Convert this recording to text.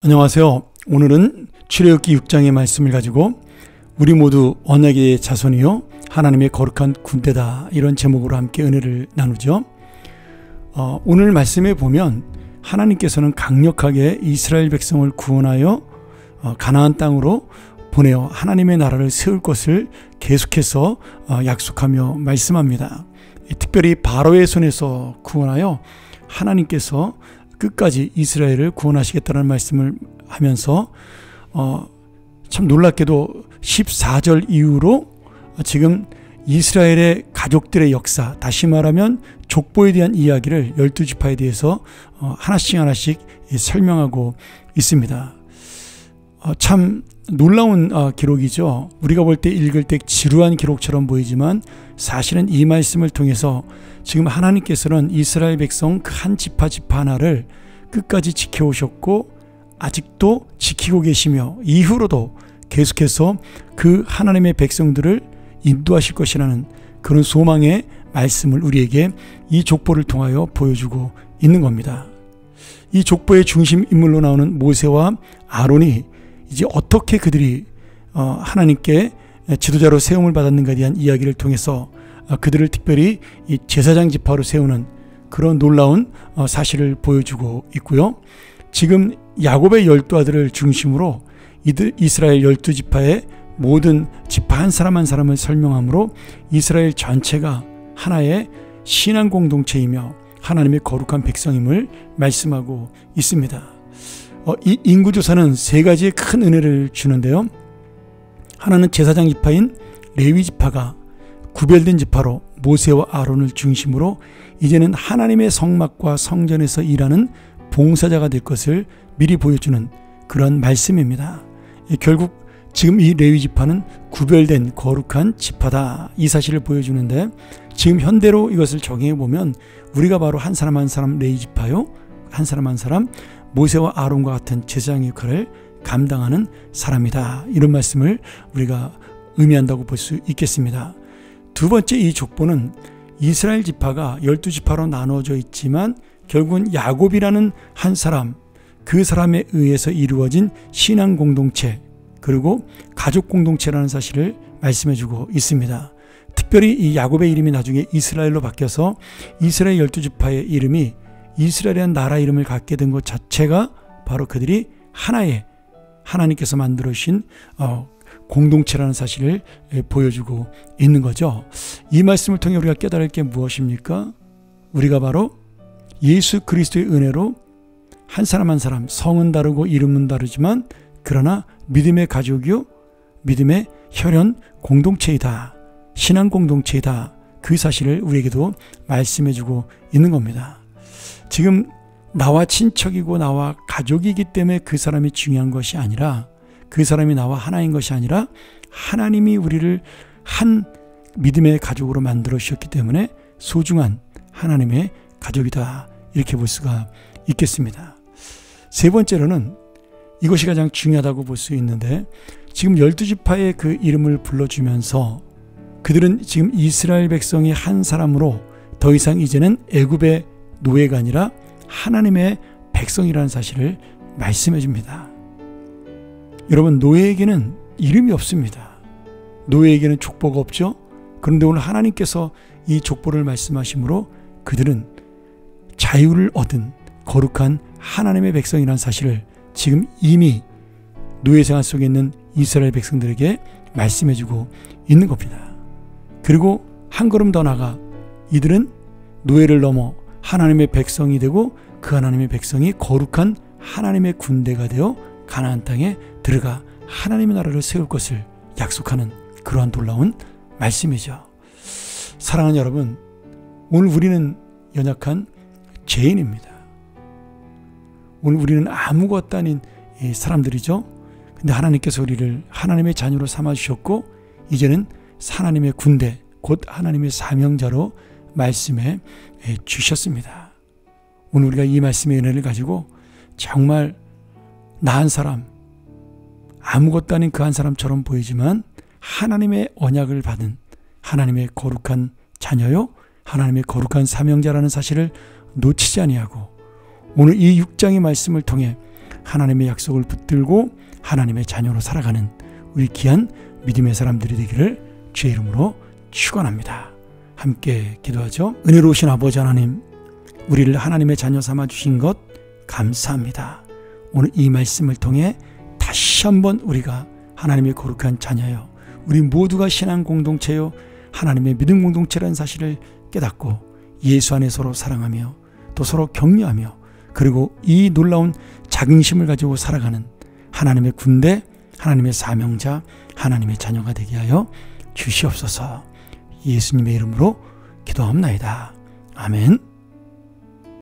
안녕하세요. 오늘은 출애굽기 6장의 말씀을 가지고 우리 모두 언약의 자손이요 하나님의 거룩한 군대다, 이런 제목으로 함께 은혜를 나누죠. 오늘 말씀에 보면 하나님께서는 강력하게 이스라엘 백성을 구원하여 가나안 땅으로 보내어 하나님의 나라를 세울 것을 계속해서 약속하며 말씀합니다. 특별히 바로의 손에서 구원하여 하나님께서 끝까지 이스라엘을 구원하시겠다는 말씀을 하면서 참 놀랍게도 14절 이후로 지금 이스라엘의 가족들의 역사, 다시 말하면 족보에 대한 이야기를 12지파에 대해서 하나씩 설명하고 있습니다. 참 놀라운 기록이죠. 우리가 볼 때 읽을 때 지루한 기록처럼 보이지만 사실은 이 말씀을 통해서 지금 하나님께서는 이스라엘 백성 그 한 지파 하나를 끝까지 지켜오셨고 아직도 지키고 계시며 이후로도 계속해서 그 하나님의 백성들을 인도하실 것이라는 그런 소망의 말씀을 우리에게 이 족보를 통하여 보여주고 있는 겁니다. 이 족보의 중심 인물로 나오는 모세와 아론이 이제 어떻게 그들이 하나님께 지도자로 세움을 받았는가에 대한 이야기를 통해서 그들을 특별히 이 제사장 지파로 세우는 그런 놀라운 사실을 보여주고 있고요. 지금 야곱의 12아들을 중심으로 이스라엘 12지파의 모든 지파 한 사람 한 사람을 설명하므로 이스라엘 전체가 하나의 신앙 공동체이며 하나님의 거룩한 백성임을 말씀하고 있습니다. 이 인구조사는 세 가지의 큰 은혜를 주는데요. 하나는 제사장 지파인 레위 지파가 구별된 지파로 모세와 아론을 중심으로 이제는 하나님의 성막과 성전에서 일하는 봉사자가 될 것을 미리 보여주는 그런 말씀입니다. 결국 지금 이 레위 지파는 구별된 거룩한 지파다, 이 사실을 보여주는데, 지금 현대로 이것을 정의해 보면 우리가 바로 한 사람 한 사람 레위 지파요, 한 사람 한 사람 모세와 아론과 같은 제사장의 역할을 감당하는 사람이다, 이런 말씀을 우리가 의미한다고 볼 수 있겠습니다. 두 번째, 이 족보는 이스라엘 지파가 12지파로 나눠져 있지만 결국은 야곱이라는 한 사람, 그 사람에 의해서 이루어진 신앙 공동체 그리고 가족 공동체라는 사실을 말씀해주고 있습니다. 특별히 이 야곱의 이름이 나중에 이스라엘로 바뀌어서 이스라엘 12지파의 이름이 이스라엘이라는 나라 이름을 갖게 된 것 자체가 바로 그들이 하나의 하나님께서 만들어 주신 공동체라는 사실을 보여주고 있는 거죠. 이 말씀을 통해 우리가 깨달을 게 무엇입니까? 우리가 바로 예수 그리스도의 은혜로 한 사람 한 사람, 성은 다르고 이름은 다르지만 그러나 믿음의 가족이요 믿음의 혈연 공동체이다, 신앙 공동체이다, 그 사실을 우리에게도 말씀해주고 있는 겁니다. 지금 나와 친척이고 나와 가족이기 때문에 그 사람이 중요한 것이 아니라, 그 사람이 나와 하나인 것이 아니라 하나님이 우리를 한 믿음의 가족으로 만들어 주셨기 때문에 소중한 하나님의 가족이다, 이렇게 볼 수가 있겠습니다. 세 번째로는 이것이 가장 중요하다고 볼 수 있는데, 지금 12지파의 그 이름을 불러주면서 그들은 지금 이스라엘 백성의 한 사람으로 더 이상 이제는 애굽의 노예가 아니라 하나님의 백성이라는 사실을 말씀해 줍니다. 여러분, 노예에게는 이름이 없습니다. 노예에게는 족보가 없죠. 그런데 오늘 하나님께서 이 족보를 말씀하시므로 그들은 자유를 얻은 거룩한 하나님의 백성이라는 사실을 지금 이미 노예 생활 속에 있는 이스라엘 백성들에게 말씀해주고 있는 겁니다. 그리고 한 걸음 더 나아가 이들은 노예를 넘어 하나님의 백성이 되고 그 하나님의 백성이 거룩한 하나님의 군대가 되어 가나안 땅에 들어가 하나님의 나라를 세울 것을 약속하는 그러한 놀라운 말씀이죠. 사랑하는 여러분, 오늘 우리는 연약한 죄인입니다. 오늘 우리는 아무것도 아닌 사람들이죠. 근데 하나님께서 우리를 하나님의 자녀로 삼아주셨고 이제는 하나님의 군대, 곧 하나님의 사명자로 말씀해 주셨습니다. 오늘 우리가 이 말씀의 은혜를 가지고 정말 나 한 사람, 아무것도 아닌 그 한 사람처럼 보이지만 하나님의 언약을 받은 하나님의 거룩한 자녀요, 하나님의 거룩한 사명자라는 사실을 놓치지 아니하고 오늘 이 6장의 말씀을 통해 하나님의 약속을 붙들고 하나님의 자녀로 살아가는 우리 귀한 믿음의 사람들이 되기를 주의 이름으로 축원합니다. 함께 기도하죠. 은혜로우신 아버지 하나님, 우리를 하나님의 자녀 삼아 주신 것 감사합니다. 오늘 이 말씀을 통해 다시 한번 우리가 하나님의 거룩한 자녀요, 우리 모두가 신앙 공동체요, 하나님의 믿음 공동체라는 사실을 깨닫고 예수 안에 서로 사랑하며 또 서로 격려하며 그리고 이 놀라운 자긍심을 가지고 살아가는 하나님의 군대, 하나님의 사명자, 하나님의 자녀가 되게 하여 주시옵소서. 예수님의 이름으로 기도합나이다. 아멘.